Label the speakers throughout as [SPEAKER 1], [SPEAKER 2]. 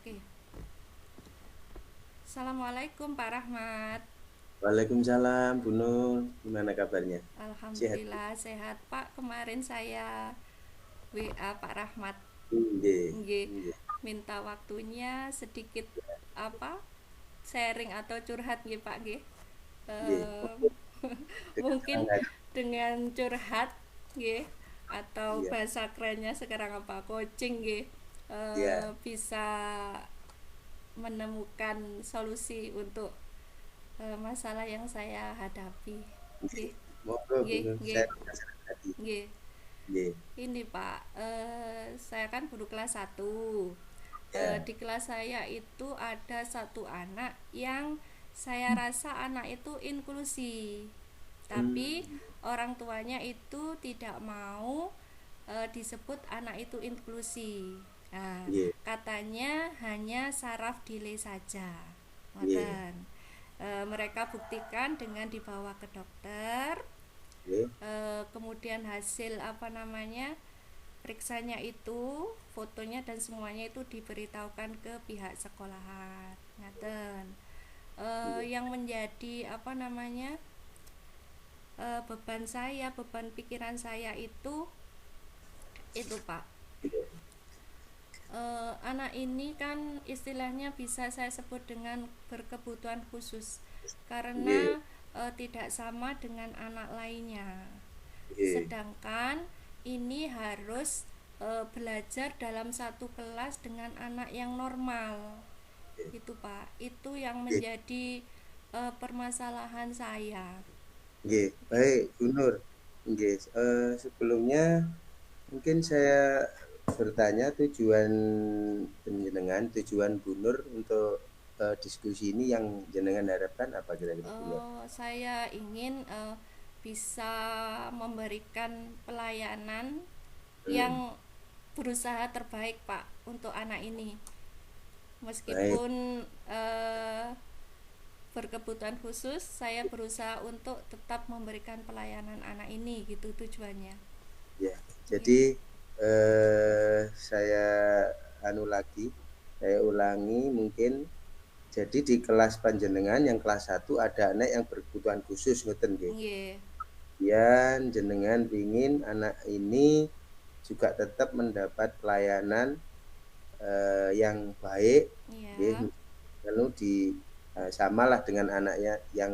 [SPEAKER 1] Oke. Assalamualaikum Pak Rahmat.
[SPEAKER 2] Waalaikumsalam, Bu Nur. Gimana kabarnya? Sehat?
[SPEAKER 1] Alhamdulillah sehat Pak. Kemarin saya WA Pak Rahmat.
[SPEAKER 2] Nggih,
[SPEAKER 1] Nggih,
[SPEAKER 2] nggih,
[SPEAKER 1] minta waktunya sedikit apa? Sharing atau curhat nggih Pak nggih.
[SPEAKER 2] nggih.
[SPEAKER 1] Eh,
[SPEAKER 2] Dengan
[SPEAKER 1] Mungkin
[SPEAKER 2] senang hati.
[SPEAKER 1] dengan curhat nggih atau
[SPEAKER 2] Iya,
[SPEAKER 1] bahasa kerennya sekarang apa? Coaching nggih.
[SPEAKER 2] iya,
[SPEAKER 1] Bisa menemukan solusi untuk masalah yang saya hadapi.
[SPEAKER 2] nggih.
[SPEAKER 1] Nggih,
[SPEAKER 2] Monggo, Bu
[SPEAKER 1] nggih,
[SPEAKER 2] Nur.
[SPEAKER 1] nggih,
[SPEAKER 2] Saya dengan senang hati.
[SPEAKER 1] nggih.
[SPEAKER 2] Nggih,
[SPEAKER 1] Ini Pak, saya kan guru kelas 1.
[SPEAKER 2] iya.
[SPEAKER 1] Di kelas saya itu ada satu anak yang saya rasa anak itu inklusi, tapi
[SPEAKER 2] Hmm,
[SPEAKER 1] orang tuanya itu tidak mau disebut anak itu inklusi. Nah,
[SPEAKER 2] nggih,
[SPEAKER 1] katanya hanya saraf delay saja.
[SPEAKER 2] nggih,
[SPEAKER 1] Ngoten. Mereka buktikan dengan dibawa ke dokter.
[SPEAKER 2] nggih,
[SPEAKER 1] Kemudian hasil apa namanya periksanya itu, fotonya dan semuanya itu diberitahukan ke pihak sekolahan. Ngaten.
[SPEAKER 2] nggih,
[SPEAKER 1] Yang menjadi apa namanya beban saya, beban pikiran saya itu Pak.
[SPEAKER 2] nggih,
[SPEAKER 1] Anak ini kan istilahnya bisa saya sebut dengan berkebutuhan khusus karena
[SPEAKER 2] nggih,
[SPEAKER 1] tidak sama dengan anak lainnya.
[SPEAKER 2] nggih,
[SPEAKER 1] Sedangkan ini harus belajar dalam satu kelas dengan anak yang normal. Itu Pak, itu yang
[SPEAKER 2] nggih,
[SPEAKER 1] menjadi permasalahan saya.
[SPEAKER 2] nggih.
[SPEAKER 1] Itu.
[SPEAKER 2] Baik, Bu Nur. Nggih, sebelumnya mungkin saya bertanya tujuan penjenengan, tujuan Bu Nur untuk diskusi ini yang jenengan harapkan apa kira-kira Bu Nur?
[SPEAKER 1] Saya ingin bisa memberikan pelayanan yang
[SPEAKER 2] Hmm,
[SPEAKER 1] berusaha terbaik Pak untuk anak ini.
[SPEAKER 2] baik,
[SPEAKER 1] Meskipun berkebutuhan khusus, saya berusaha untuk tetap memberikan pelayanan anak ini gitu tujuannya.
[SPEAKER 2] ya.
[SPEAKER 1] Nggih.
[SPEAKER 2] Jadi saya anu lagi, saya ulangi mungkin. Jadi di kelas panjenengan yang kelas satu ada anak yang berkebutuhan khusus ngoten nggih.
[SPEAKER 1] Nggih.
[SPEAKER 2] Kemudian jenengan ingin anak ini juga tetap mendapat pelayanan yang baik nggih.
[SPEAKER 1] Iya.
[SPEAKER 2] Lalu di samalah dengan anaknya yang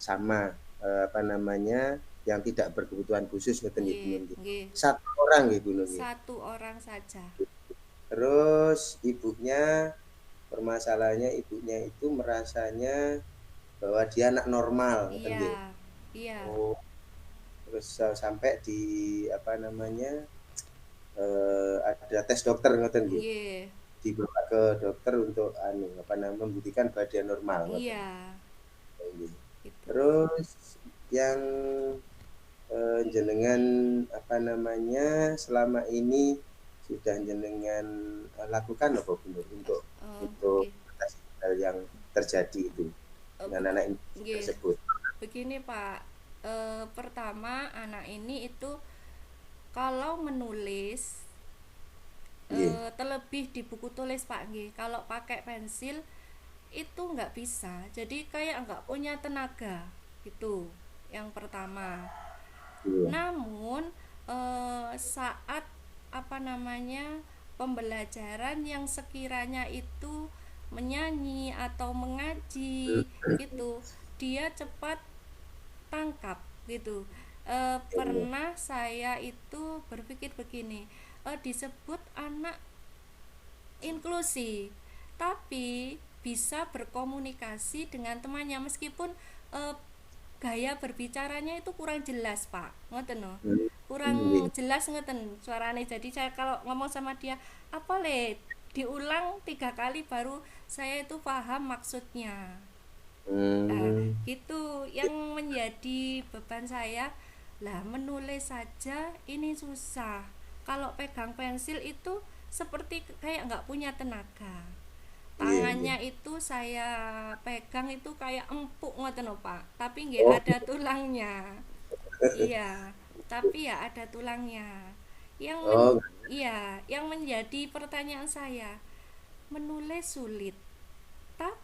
[SPEAKER 2] sama apa namanya yang tidak berkebutuhan khusus ngoten nggih Bu
[SPEAKER 1] Nggih,
[SPEAKER 2] Nun nggih.
[SPEAKER 1] nggih.
[SPEAKER 2] Satu orang nggih Bu Nun nggih.
[SPEAKER 1] Satu orang saja.
[SPEAKER 2] Terus ibunya permasalahannya ibunya itu merasanya bahwa dia anak normal ngoten nggih.
[SPEAKER 1] Iya. Iya.
[SPEAKER 2] Oh, terus sampai di apa namanya ada tes dokter ngoten nggih.
[SPEAKER 1] Nggih.
[SPEAKER 2] Dibawa ke dokter untuk anu apa namanya membuktikan bahwa dia normal ngoten.
[SPEAKER 1] Iya.
[SPEAKER 2] Nggih.
[SPEAKER 1] Itu.
[SPEAKER 2] Terus yang jenengan apa namanya selama ini sudah jenengan lakukan apa Bu Nur untuk
[SPEAKER 1] Nggih.
[SPEAKER 2] mengatasi hal yang terjadi itu dengan anak ini
[SPEAKER 1] Nggih.
[SPEAKER 2] tersebut.
[SPEAKER 1] Begini Pak, pertama anak ini itu kalau menulis
[SPEAKER 2] Nggih,
[SPEAKER 1] terlebih di buku tulis Pak nggih, kalau pakai pensil itu nggak bisa, jadi kayak nggak punya tenaga itu yang pertama.
[SPEAKER 2] iya,
[SPEAKER 1] Namun saat apa namanya pembelajaran yang sekiranya itu menyanyi atau mengaji itu dia cepat tangkap gitu.
[SPEAKER 2] iya,
[SPEAKER 1] Pernah saya itu berpikir begini, disebut anak inklusi tapi bisa berkomunikasi dengan temannya meskipun eh, gaya berbicaranya itu kurang jelas Pak, ngoten no,
[SPEAKER 2] hmm,
[SPEAKER 1] kurang
[SPEAKER 2] nggih,
[SPEAKER 1] jelas ngoten suaranya. Jadi saya kalau ngomong sama dia apa le diulang 3 kali baru saya itu paham maksudnya. Nah,
[SPEAKER 2] hmm,
[SPEAKER 1] gitu yang menjadi beban saya. Lah, menulis saja ini susah. Kalau pegang pensil itu seperti kayak nggak punya tenaga.
[SPEAKER 2] nggih, nggih.
[SPEAKER 1] Tangannya itu saya pegang itu kayak empuk ngoten lho, Pak. Tapi nggak
[SPEAKER 2] Oh,
[SPEAKER 1] ada tulangnya. Iya, tapi ya ada tulangnya. Yang men
[SPEAKER 2] oh,
[SPEAKER 1] iya, yang menjadi pertanyaan saya, menulis sulit.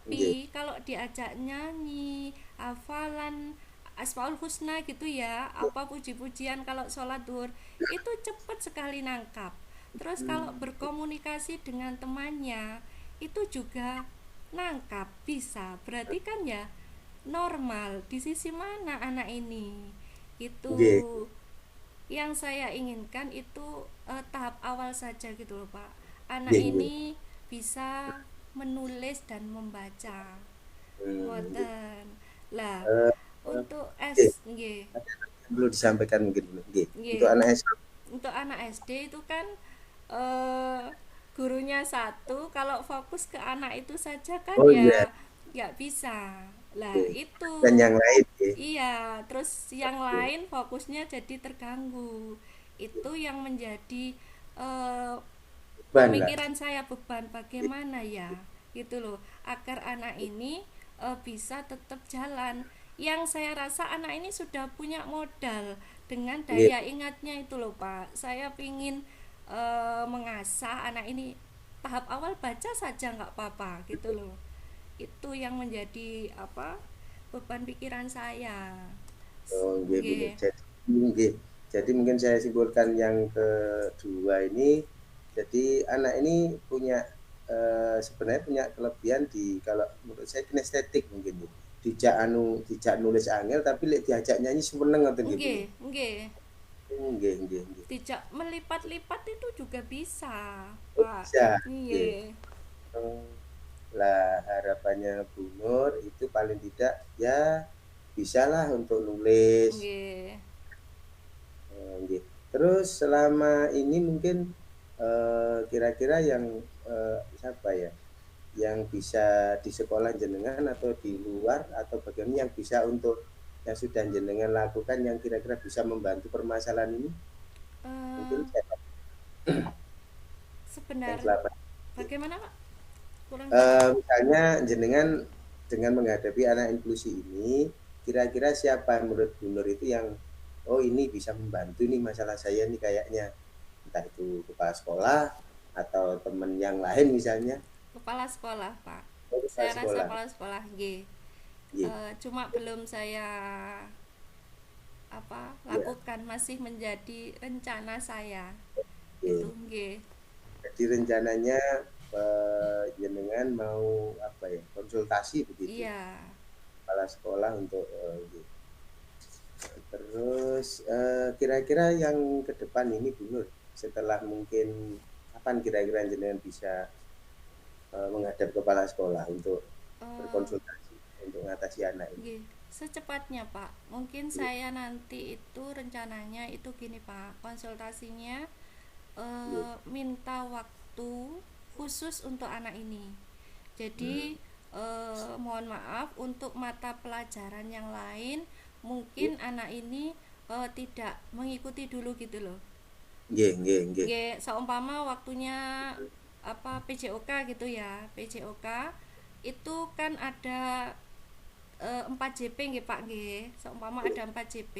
[SPEAKER 2] nggih,
[SPEAKER 1] Tapi kalau diajak nyanyi, hafalan Asmaul Husna gitu ya, apa puji-pujian kalau sholat duhur, itu cepet sekali nangkap. Terus kalau berkomunikasi dengan temannya, itu juga nangkap, bisa. Berarti kan ya normal. Di sisi mana anak ini? Itu
[SPEAKER 2] nggih,
[SPEAKER 1] yang saya inginkan itu tahap awal saja gitu loh Pak. Anak
[SPEAKER 2] nggih, nggih.
[SPEAKER 1] ini bisa menulis dan membaca.
[SPEAKER 2] Nggih.
[SPEAKER 1] Ngoten. Lah,
[SPEAKER 2] Eh,
[SPEAKER 1] untuk
[SPEAKER 2] nggih,
[SPEAKER 1] nggih,
[SPEAKER 2] ada yang perlu disampaikan mungkin, nggih. Untuk
[SPEAKER 1] nggih.
[SPEAKER 2] anak SD.
[SPEAKER 1] Untuk anak SD itu kan eh gurunya satu, kalau fokus ke anak itu saja kan
[SPEAKER 2] Oh iya,
[SPEAKER 1] ya nggak bisa. Lah,
[SPEAKER 2] nggih.
[SPEAKER 1] itu.
[SPEAKER 2] Dan yang lain, nggih.
[SPEAKER 1] Iya, terus yang
[SPEAKER 2] Nggih.
[SPEAKER 1] lain fokusnya jadi terganggu. Itu yang menjadi eh,
[SPEAKER 2] Beban lah.
[SPEAKER 1] pemikiran saya, beban bagaimana ya gitu loh, agar anak ini bisa tetap jalan. Yang saya rasa anak ini sudah punya modal dengan
[SPEAKER 2] Nggih.
[SPEAKER 1] daya ingatnya itu loh Pak. Saya pingin mengasah anak ini tahap awal baca saja nggak apa-apa gitu loh. Itu yang menjadi apa, beban pikiran saya.
[SPEAKER 2] Oh, nggih, bener.
[SPEAKER 1] Nggih.
[SPEAKER 2] Jadi, nggih. Jadi mungkin saya simpulkan yang kedua ini, jadi anak ini punya sebenarnya punya kelebihan di kalau menurut saya kinestetik mungkin nih. Dijak nulis angel tapi lek diajak nyanyi seneng ngoten nggih, Bu
[SPEAKER 1] Nggih,
[SPEAKER 2] nggih.
[SPEAKER 1] nggih.
[SPEAKER 2] Nggih, nggih, nggih.
[SPEAKER 1] Tidak melipat-lipat itu juga bisa,
[SPEAKER 2] Oh,
[SPEAKER 1] Pak.
[SPEAKER 2] bisa. Nggih.
[SPEAKER 1] Iya.
[SPEAKER 2] Oh, lah harapannya Bu Nur itu paling tidak ya bisalah untuk nulis.
[SPEAKER 1] Nggih.
[SPEAKER 2] Nggih. Terus selama ini mungkin kira-kira yang siapa ya? Yang bisa di sekolah jenengan atau di luar atau bagaimana yang bisa untuk yang sudah jenengan lakukan yang kira-kira bisa membantu permasalahan ini? Mungkin
[SPEAKER 1] Eh,
[SPEAKER 2] siapa yang
[SPEAKER 1] sebenarnya
[SPEAKER 2] selama ini?
[SPEAKER 1] bagaimana, Pak? Kurang jelas.
[SPEAKER 2] Misalnya jenengan dengan menghadapi anak inklusi ini, kira-kira siapa menurut Bu Nur itu yang oh ini bisa membantu nih masalah saya nih kayaknya entah itu kepala sekolah atau teman yang lain misalnya.
[SPEAKER 1] Kepala sekolah, Pak.
[SPEAKER 2] Oh, kepala
[SPEAKER 1] Saya rasa
[SPEAKER 2] sekolah.
[SPEAKER 1] kepala sekolah, nggih.
[SPEAKER 2] Iya,
[SPEAKER 1] Cuma belum saya apa
[SPEAKER 2] iya,
[SPEAKER 1] lakukan, masih menjadi rencana saya. Itu,
[SPEAKER 2] iya.
[SPEAKER 1] nggih.
[SPEAKER 2] Jadi rencananya jenengan mau apa ya konsultasi begitu
[SPEAKER 1] Iya.
[SPEAKER 2] kepala sekolah untuk gitu. Terus kira-kira yang ke depan ini Bu Nur setelah mungkin kapan kira-kira jenengan bisa menghadap kepala sekolah untuk
[SPEAKER 1] Eh,
[SPEAKER 2] berkonsultasi untuk mengatasi anak ini.
[SPEAKER 1] Nggih, secepatnya Pak. Mungkin
[SPEAKER 2] Iya,
[SPEAKER 1] saya nanti itu rencananya itu gini Pak, konsultasinya
[SPEAKER 2] iya.
[SPEAKER 1] minta waktu khusus untuk anak ini. Jadi
[SPEAKER 2] Hmm,
[SPEAKER 1] mohon maaf untuk mata pelajaran yang lain mungkin
[SPEAKER 2] iya.
[SPEAKER 1] anak ini tidak mengikuti dulu gitu loh.
[SPEAKER 2] Nggih, nggih, nggih.
[SPEAKER 1] Nggih, seumpama waktunya apa PJOK gitu ya. PJOK itu kan ada 4 JP nggih Pak nggih. Seumpama ada 4 JP.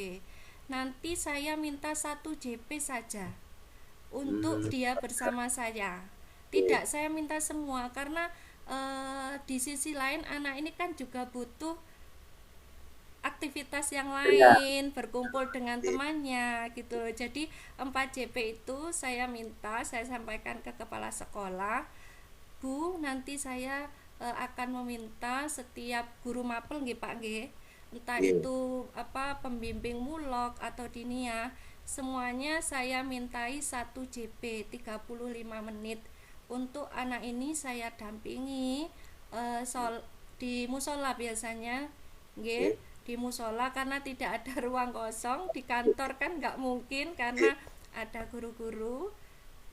[SPEAKER 1] Nanti saya minta 1 JP saja untuk
[SPEAKER 2] Hmm,
[SPEAKER 1] dia bersama saya.
[SPEAKER 2] nggih.
[SPEAKER 1] Tidak saya minta semua karena di sisi lain anak ini kan juga butuh aktivitas yang
[SPEAKER 2] Iya,
[SPEAKER 1] lain, berkumpul dengan
[SPEAKER 2] nggih.
[SPEAKER 1] temannya gitu. Jadi 4 JP itu saya minta, saya sampaikan ke kepala sekolah, Bu, nanti saya akan meminta setiap guru mapel nggih Pak nggih. Entah
[SPEAKER 2] Nggih.
[SPEAKER 1] itu apa pembimbing mulok atau dinia, semuanya saya mintai 1 JP 35 menit untuk anak ini saya dampingi di musola biasanya nggih,
[SPEAKER 2] Nggih.
[SPEAKER 1] di musola karena tidak ada ruang kosong di kantor kan nggak mungkin karena ada guru-guru.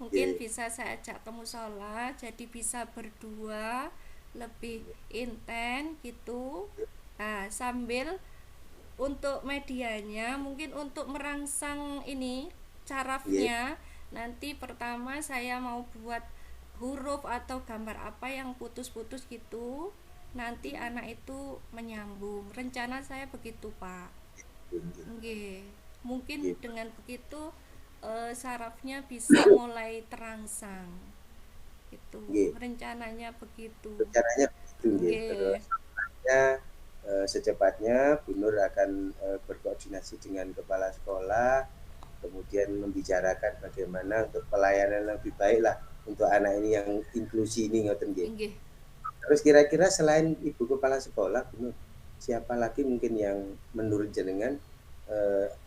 [SPEAKER 1] Mungkin
[SPEAKER 2] Nggih.
[SPEAKER 1] bisa saya ajak ke musola jadi bisa berdua lebih intens gitu. Nah, sambil untuk medianya mungkin untuk merangsang ini
[SPEAKER 2] Nggih.
[SPEAKER 1] carafnya, nanti pertama saya mau buat huruf atau gambar apa yang putus-putus gitu, nanti anak itu menyambung. Rencana saya begitu Pak.
[SPEAKER 2] Nggih.
[SPEAKER 1] Nggih. Mungkin
[SPEAKER 2] Nggih.
[SPEAKER 1] dengan begitu sarafnya bisa mulai terangsang gitu.
[SPEAKER 2] Nggih.
[SPEAKER 1] rencananya begitu.
[SPEAKER 2] rencananya begitu nggih.
[SPEAKER 1] Nggih.
[SPEAKER 2] Terus ya, secepatnya Bu Nur akan berkoordinasi dengan kepala sekolah, kemudian membicarakan bagaimana untuk pelayanan lebih baik lah untuk anak ini yang inklusi ini ngoten nggih.
[SPEAKER 1] Nggih.
[SPEAKER 2] Terus kira-kira selain Ibu Kepala Sekolah, Bu Nur, siapa lagi mungkin yang menurut jenengan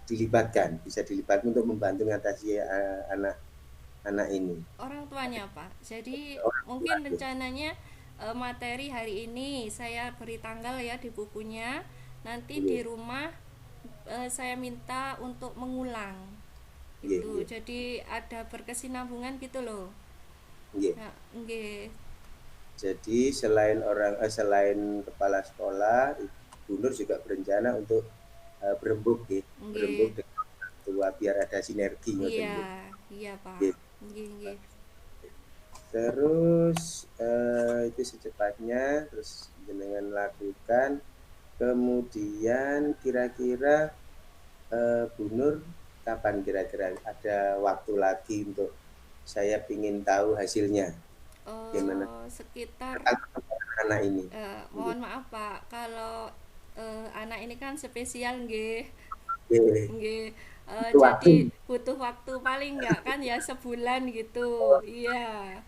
[SPEAKER 2] dilibatkan, bisa dilibatkan untuk membantu mengatasi anak-anak ini?
[SPEAKER 1] Orang tuanya, Pak. Jadi
[SPEAKER 2] Orang tua,
[SPEAKER 1] mungkin
[SPEAKER 2] nggih.
[SPEAKER 1] rencananya materi hari ini saya beri tanggal ya di bukunya. Nanti di
[SPEAKER 2] Nggih,
[SPEAKER 1] rumah saya minta untuk mengulang.
[SPEAKER 2] nggih,
[SPEAKER 1] Itu.
[SPEAKER 2] nggih,
[SPEAKER 1] Jadi ada berkesinambungan gitu loh.
[SPEAKER 2] nggih.
[SPEAKER 1] Ya, nggih.
[SPEAKER 2] Jadi selain kepala sekolah, Bu Nur juga berencana untuk berembuk nggih, berembuk
[SPEAKER 1] Nggih.
[SPEAKER 2] dengan orang tua biar ada sinergi ngoten
[SPEAKER 1] Iya,
[SPEAKER 2] nggih.
[SPEAKER 1] iya, Pak.
[SPEAKER 2] Nggih.
[SPEAKER 1] Nggih, nggih.
[SPEAKER 2] Terus itu secepatnya terus jenengan lakukan. Kemudian kira-kira Bu Nur kapan kira-kira ada waktu lagi untuk saya ingin tahu hasilnya gimana
[SPEAKER 1] Sekitar
[SPEAKER 2] tentang perkembangan anak ini. Nggih.
[SPEAKER 1] mohon maaf Pak, kalau anak ini kan spesial nggih.
[SPEAKER 2] Nggih.
[SPEAKER 1] Nggih.
[SPEAKER 2] Itu
[SPEAKER 1] Jadi
[SPEAKER 2] waktu.
[SPEAKER 1] butuh waktu paling nggak kan ya sebulan gitu. Iya.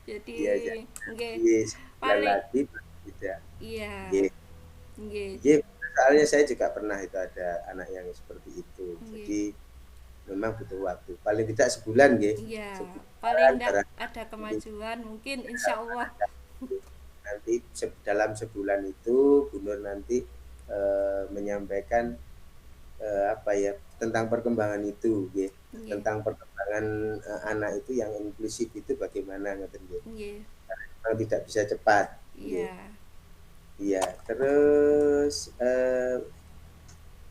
[SPEAKER 1] Jadi
[SPEAKER 2] Iya,
[SPEAKER 1] nggih.
[SPEAKER 2] jadi sebulan
[SPEAKER 1] Paling
[SPEAKER 2] lagi tidak.
[SPEAKER 1] iya.
[SPEAKER 2] Nggih.
[SPEAKER 1] Nggih.
[SPEAKER 2] Nggih, soalnya saya juga pernah itu ada anak yang seperti itu.
[SPEAKER 1] Nggih.
[SPEAKER 2] Jadi memang butuh waktu. Paling tidak sebulan nggih.
[SPEAKER 1] Iya. Paling
[SPEAKER 2] Sebulan
[SPEAKER 1] nggak ada
[SPEAKER 2] barangkali
[SPEAKER 1] kemajuan mungkin insya Allah.
[SPEAKER 2] nanti dalam sebulan itu Bu Nur nanti menyampaikan apa ya tentang perkembangan itu nggih.
[SPEAKER 1] Nggih.
[SPEAKER 2] Tentang perkembangan anak itu yang inklusif itu bagaimana ngoten nggih.
[SPEAKER 1] Nggih.
[SPEAKER 2] Memang tidak bisa cepat nggih.
[SPEAKER 1] Iya.
[SPEAKER 2] Iya, terus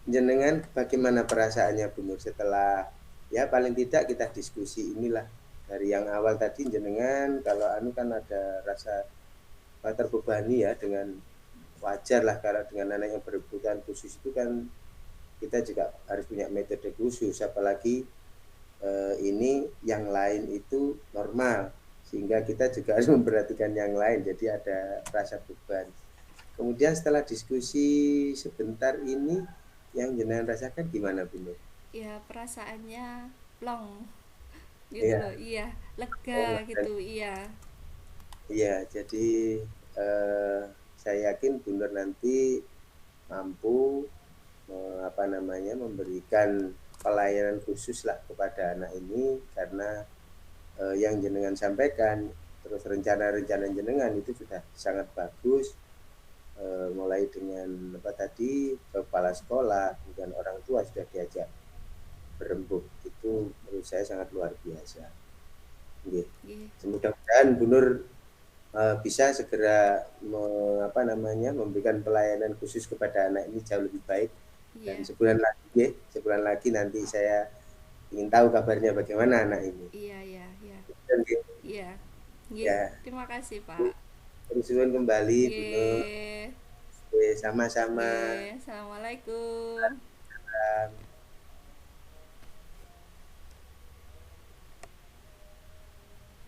[SPEAKER 2] jenengan bagaimana perasaannya Bu Nur setelah ya paling tidak kita diskusi inilah dari yang awal tadi jenengan kalau anu kan ada rasa terbebani ya dengan wajar lah kalau dengan anak yang berkebutuhan khusus itu kan kita juga harus punya metode khusus apalagi ini yang lain itu normal sehingga kita juga harus memperhatikan yang lain jadi ada rasa beban. Kemudian setelah diskusi sebentar ini yang jenengan rasakan gimana Bu Nur?
[SPEAKER 1] Ya perasaannya plong gitu loh.
[SPEAKER 2] Iya,
[SPEAKER 1] Iya,
[SPEAKER 2] oh,
[SPEAKER 1] lega
[SPEAKER 2] dan
[SPEAKER 1] gitu. Iya.
[SPEAKER 2] iya jadi eh, saya yakin Bu Nur nanti mampu apa namanya memberikan pelayanan khusus lah kepada anak ini karena yang jenengan sampaikan terus rencana-rencana jenengan itu sudah sangat bagus mulai dengan apa tadi kepala sekolah dan orang tua sudah diajak berembuk itu menurut saya sangat luar biasa. Nggih.
[SPEAKER 1] Nggih.
[SPEAKER 2] Mudah-mudahan Bu Nur bisa segera apa namanya memberikan pelayanan khusus kepada anak ini jauh lebih baik dan
[SPEAKER 1] Iya.
[SPEAKER 2] sebulan lagi nanti saya ingin tahu kabarnya bagaimana anak ini.
[SPEAKER 1] Iya, iya, iya.
[SPEAKER 2] Dan
[SPEAKER 1] Iya. Nggih.
[SPEAKER 2] ya
[SPEAKER 1] Terima kasih, Pak.
[SPEAKER 2] terus kembali Bu Nur.
[SPEAKER 1] Nggih.
[SPEAKER 2] Sama-sama.
[SPEAKER 1] Nggih. Assalamualaikum.